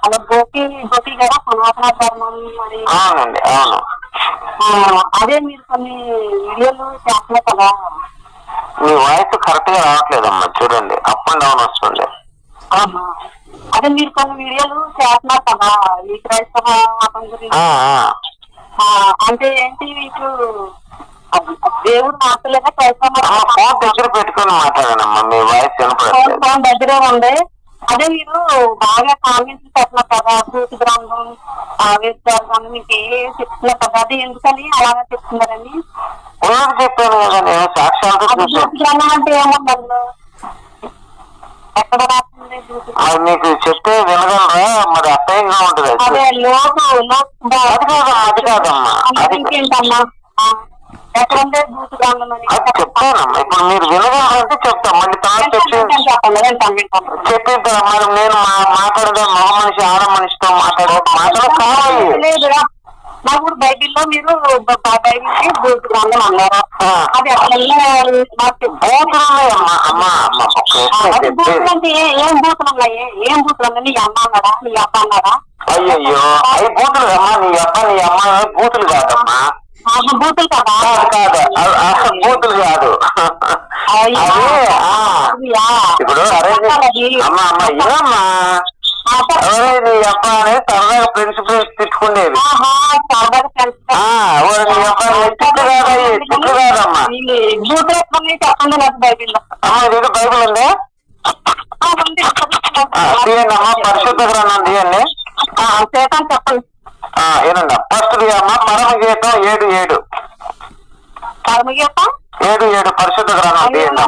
అలా గోపి గారా సనాతన ధర్మం అని. అవునండి, అవును. అదే మీరు కొన్ని వీడియోలు చేస్తున్నారు కదా. మీ వాయిస్ కరెక్ట్ గా రావట్లేదమ్మా, చూడండి అప్ అండ్ డౌన్ వస్తుంది. అదే మీరు కొన్ని వీడియోలు చేస్తున్నారు కదా ఈ క్రైస్తవ మతం గురించి. అంటే ఏంటి ఇప్పుడు దేవుడు మాత్రలేదా క్రైస్తవ ఫోన్ దగ్గర పెట్టుకొని మాట్లాడానమ్మా, మీ వాయిస్ వినపడట్లేదు. ఫోన్ దగ్గరే ఉంది. అదే మీరు బాగా కామెంట్స్ పెట్టినారు కదా, భూతి గ్రంథం వేస్తారు మీకు చెప్తున్నారు కదా, అది ఎందుకని అలాగే చెప్తున్నారని. ఉన్నది చెప్పాను కదా నేను, సాక్ష్యాలతో భూతి గ్రంథం అంటే ఏముండదు, ఎక్కడ రాస్తుంది అది మీకు చెప్తే వినగలరా? మరి అసహ్యంగా ఉంటుంది. అదే అది కాదమ్మా, ఇంకేంటమ్మా ఎక్కడ ఉండే భూతి గ్రంథం అని అది చెప్తానమ్మా. ఇప్పుడు మీరు వినగలరంటే చెప్తాం, మళ్ళీ తర్వాత చెప్పి మరి నేను మాట్లాడదా మగ మనిషి ఆడ మనిషితో మాట్లాడ కావాలి. నాకు బైబిల్లో మీరు బైబిల్ భూతి గ్రంథం అన్నారు, అది బూతులు ఉన్నాయమ్మా. అమ్మా బూతులు అంటే ఏం బూతులు ఉన్నాయి? ఏం బూతులు ఉన్నాయి? నీ అమ్మ అన్నాడా, నీ అబ్బా అన్నాడా? అయ్యయ్యో, అవి బూతులు అమ్మా. నీ అబ్బా నీ అమ్మ బూతులు కాదమ్మా. బూతులు కదా? కాదు, అసలు బూతులు కాదు. ఇప్పుడు అరే అమ్మా అమ్మ ఏమమ్మా నీ అబ్బా అని సరదాగా ఫ్రెండ్స్ తిట్టుకునేది. నీ అబ్బా తిట్లు కాదయ్యి, తిట్లు కాదమ్మా. చెప్పండి నాకు బైబిల్లో. అమ్మా ఇది బైబిల్ ఉందా? తీయండి అమ్మా, పరిశుద్ధ గ్రంథం తీయండి. చెప్పండి. ఏనండి ఫస్ట్ అమ్మా పరమగీతం 7:7. పరమగీతం 7:7 పరిశుద్ధ గ్రంథం తీయండి.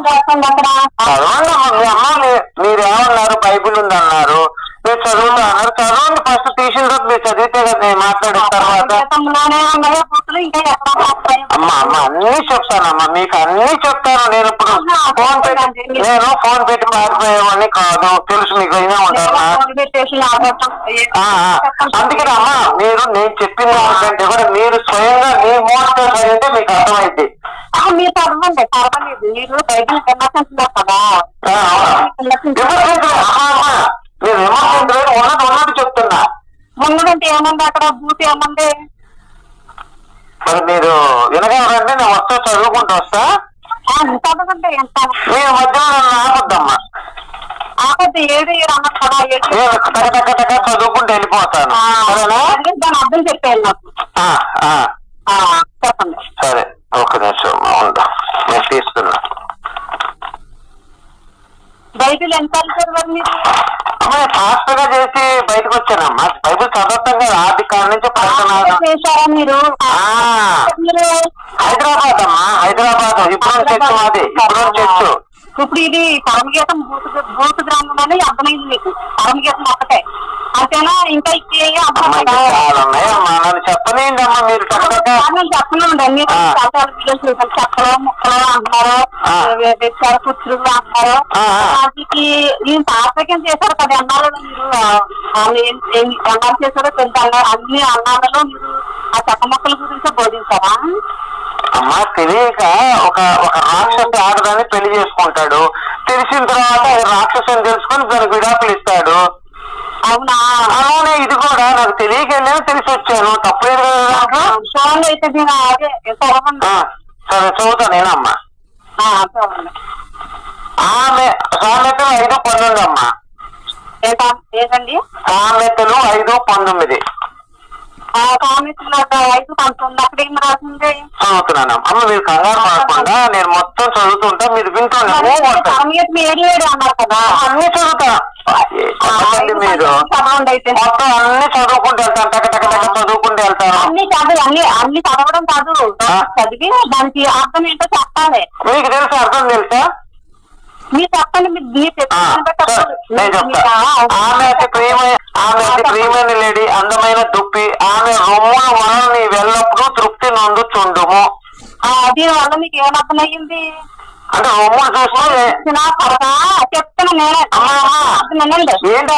చదవండి అమ్మా. మీ అమ్మ మీరేమన్నారు? బైబిల్ ఉంది అన్నారు, మీరు చదువుతా అన్నారు. చదవండి ఫస్ట్, తీసిన తర్వాత మీరు చదివితే కదా నేను మాట్లాడిన తర్వాత. అమ్మా అమ్మ అన్ని చెప్తానమ్మా, మీకు అన్ని చెప్తాను. నేను ఇప్పుడు ఫోన్ పెట్టి మారిపోయేవాడిని కాదు, తెలుసు మీకు అయినా ఉంటారు. అందుకని అమ్మా మీరు నేను చెప్పిన దానికంటే కూడా మీరు స్వయంగా మీ మోడతో చదివితే మీకు అర్థమైంది. మీరు చదవండి, పర్వాలేదు. మీరు బైబిల్ విమర్శించున్నారు కదా. మీరు విమర్శించలేదు, ఉన్నట్టు చెప్తున్నా. ఉన్నదంటే ఏముంది అక్కడ? భూతి ఏముంది? మరి మీరు వినగలరంటే నేను వస్తా, చదువుకుంటూ వస్తా. చదవండి. ఎంత మీరు మధ్యలో నన్ను ఆపొద్దమ్మా. ఆపద్దు. 7:7 అన్నారు కదా, చదువుకుంటూ వెళ్ళిపోతాను. దాని అర్థం చెప్పాను నాకు. చెప్పండి. సరే, ఒక నిమిషం ఉండు, నేను తీస్తున్నా. బైబిల్ ఎంత చదివారు మీరు? అమ్మా ఫాస్ట్ గా చేసి బయటకు వచ్చానమ్మా. బైబిల్ చదవటం కదా, ఆది కాలం నుంచి చేశారా మీరు? హైదరాబాద్ అమ్మా, హైదరాబాద్. ఇప్పుడు చర్చ్ మాది, ఇప్పుడు చర్చ్. ఇప్పుడు ఇది పరమగీతం భూత గ్రంథం అని అర్థమైంది మీకు. పరమగీతం ఒక్కటే అంతేనా? ఇంకా నన్ను చెప్పలేండి అమ్మా. మీరు చెప్పలేండి అన్ని చెప్పలో ముక్కలో అంటున్నారు, పుత్రులు అంటున్నారు. వాటికి నేను తాత్వికం చేశారు కదా అన్నాలో మీరు అన్నారు చేశారో తెలుసు. అన్ని అన్నాలలో మీరు ఆ చెక్క మొక్కల గురించి బోధించారా? అమ్మా తెలియక ఒక రాక్షసు ఆడదాన్ని పెళ్లి చేసుకుంటాడు, తెలిసిన తర్వాత రాక్షసుని తెలుసుకొని దానికి విడాకులు ఇస్తాడు. అవునా? అలానే ఇది కూడా నాకు తెలియక వెళ్ళాను, తెలిసి వచ్చాను. తప్పలేదు కదా. అయితే సరే చదువుతా నేనమ్మా. ఆమె సామెతలు 5:19 అమ్మా. ఏంటండి? సామెతలు 5:19 అక్కడ ఏం రాసింది? చదువుతున్నాను అమ్మ, మీరు కంగారు పడకుండా నేను మొత్తం చదువుతుంటా, మీరు వింటూనే అన్నారు కదా. అన్ని చదువుతా. మీరు మొత్తం అన్ని చదువుకుంటూ వెళ్తాను, టక టక టక చదువుకుంటూ వెళ్తాను. అన్ని చదవడం కాదు, చదివి దానికి అర్థం ఏంటో చెప్పాలి. మీకు తెలుసా? అర్థం తెలుసా? మీరు చెప్పండి. నేను చెప్తా. ఆమె అతి ప్రియమైన లేడీ, అందమైన దుప్పి, ఆమె రొమ్ముల వలన నీ వెళ్ళప్పుడు తృప్తి నొందుచుండుము. దీని వల్ల మీకు ఏమని అర్థమయ్యింది? అంటే రొమ్ములు చూస్తే చెప్తాను నేనే. ఏంటో